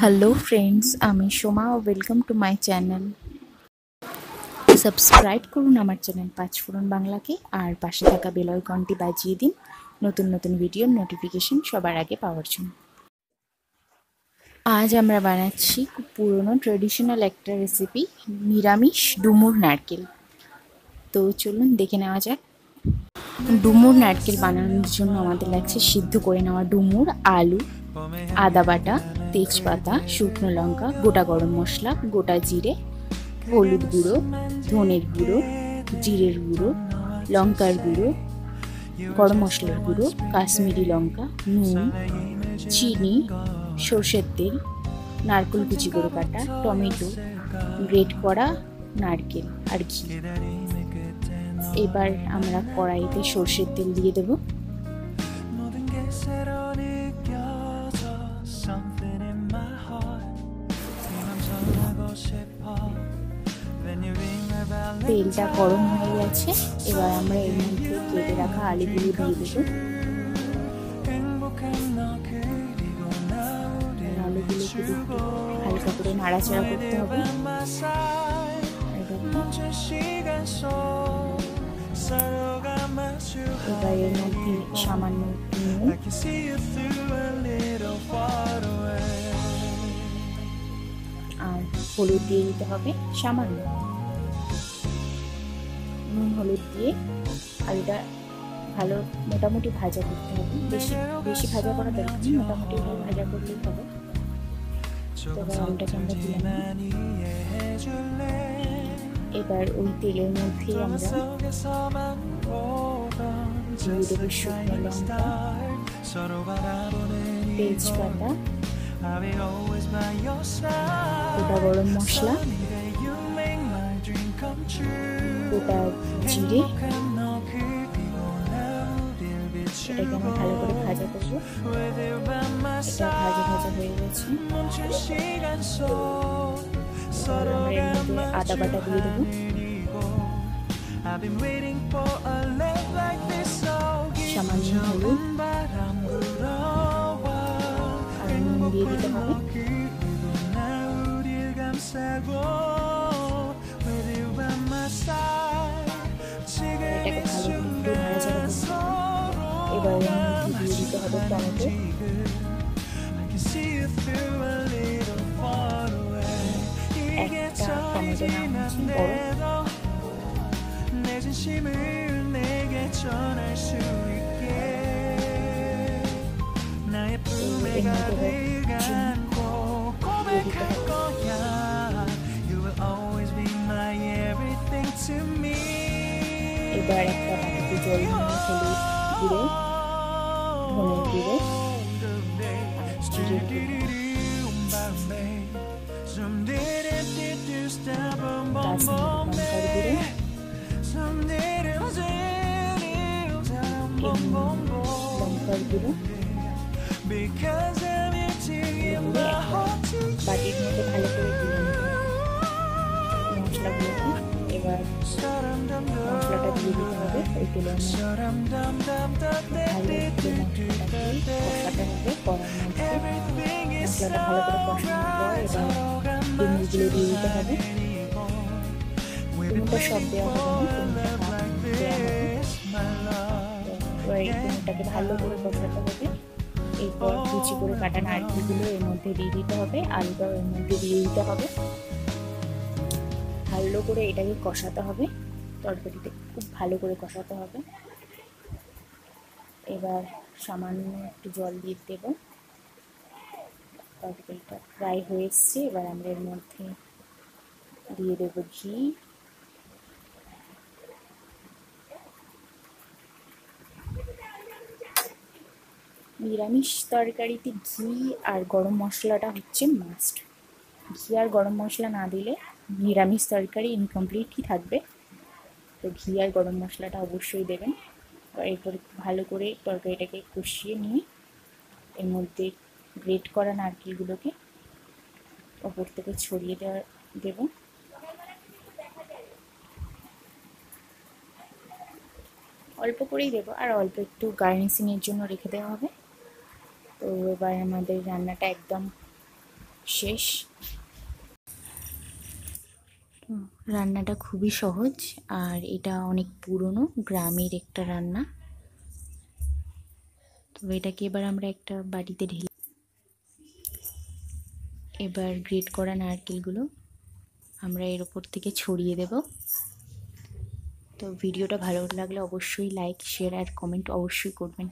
Hello friends, আমি সোমা ও welcome to my channel. Subscribe করুন আমার চ্যানেল পাঁচফোড়ন বাংলাকে, আর পাশে থাকা বেল আইকনটি বাজিয়ে দিন নতুন নতুন ভিডিওর নোটিফিকেশন সবার আগে পাওয়ার জন্য। আজ আমরা বানাচ্ছি খুব পুরনো ট্রেডিশনাল একটা রেসিপি, নিরামিষ ডুমুর নারকেল। তো চলুন দেখে নেওয়া যাক। ডুমুর নারকেল বানানোর জন্য আমাদের লাগছে সিদ্ধ করে নেওয়া ডুমুর, আলু, আদা বাটা, তেজপাতা, শুকনো লঙ্কা, গোটা গরম মশলা, গোটা জিরে, হলুদ গুঁড়ো, ধনের গুঁড়ো, জিরের গুঁড়ো, লঙ্কার গুঁড়ো, গরম মশলার গুঁড়ো, কাশ্মীরি লঙ্কা, নুন, চিনি, সর্ষের তেল, নারকেল কুচি করে কাটা, টমেটো, গ্রেট করা নারকেল আর ঘি। এবার আমরা কড়াইতে সর্ষের তেল দিয়ে দেব। তেলটা গরম হয়ে গেছে, এবার আমরা এর মধ্যে কেটে রাখা আলুগুলো দিয়ে দেবো। আলুগুলোকে একটু হালকা করে নাড়াচাড়া করতে হবে। এবার এর মধ্যে সামান্য নুন, আর হলুদ দিয়ে দিতে হবে সামান্য। নুন হলুদ দিয়ে আলুটা ভালো মোটামুটি ভাজা করতে হবে, বেশি বেশি ভাজা করা দরকার নেই, মোটামুটি ভাজা করলেই হবে। এবার আলুটাকে আমরা দিলাম। এবার ওই তেলের মধ্যে আমরা দিয়ে দেবো শুকনো লঙ্কা, তেজপাতা, গোটা গরম মশলা, গোটা জিরে। এটাকে আমরা ভালো করে ভাজা করবো। এটা ভাজা ভাজা হয়ে গেছে। আমরা এর মধ্যে আদা বাটা দিয়ে দেবো, সামান্য হলুদ আর নুন দিয়ে দিতে হবে। এটাকে ভালো করে একটু নাড়াচাড়া করতে হবে। এবার এর মধ্যে দিয়ে দিতে হবে টমেটো, একটা টমেটো নেওয়া হচ্ছে বড়। এর মধ্যে এবার একটা বাটিতে জল নিয়ে হলুদ গুঁড়ো, ধনের গুঁড়ো আর জিরের গুঁড়ো, কাশ্মীরি লঙ্কার গুঁড়ো, বাটির মধ্যে ভালো করে দিয়ে মশলাগুলোকে। এবার মশলাটা দিয়ে দিতে হবে ওই তেলের মধ্যে, ভালো করে মশলাটা দিয়ে কষাতে হবে। কড়ার মধ্যে মশলাটা ভালো করে কষানোর পর এবার ডুমুরগুলো দিয়ে দিতে হবে। ডুমুরটা সব দেওয়া হবে না, এবার এই ডুমুরটাকে ভালো করে কষাতে হবে। এরপর কুচি করে কাটা নারকেলগুলো এর মধ্যে দিয়ে দিতে হবে, আলুটাও এর মধ্যে দিয়ে দিতে হবে। ভালো করে এটাকে কষাতে হবে, তরকারিতে খুব ভালো করে কষাতে হবে। এবার সামান্য একটু জল দিয়ে দেব। তরকারিটা প্রায় হয়ে এসছে, এবার আমরা এর মধ্যে দিয়ে দেব ঘি। নিরামিষ তরকারিতে ঘি আর গরম মশলাটা হচ্ছে মাস্ট। ঘি আর গরম মশলা না দিলে নিরামিষ তরকারি ইনকমপ্লিটই থাকবে। তো ঘি আর গরম মশলাটা অবশ্যই দেবেন। এরপর ভালো করে তরকারিটাকে কষিয়ে নিয়ে এর মধ্যে গ্রেট করা নারকেলগুলোকে ওপর থেকে ছড়িয়ে দেব। অল্প করেই দেবো, আর অল্প একটু গার্নিশিংয়ের জন্য রেখে দেওয়া হবে। তো এবার আমাদের রান্নাটা একদম শেষ। রান্নাটা খুবই সহজ, আর এটা অনেক পুরনো গ্রামের একটা রান্না। তো এটাকে এবার আমরা একটা বাটিতে ঢেলে, এবার গ্রেট করা নারকেলগুলো আমরা এর ওপর থেকে ছড়িয়ে দেব। তো ভিডিওটা ভালো লাগলে অবশ্যই লাইক, শেয়ার আর কমেন্ট অবশ্যই করবেন।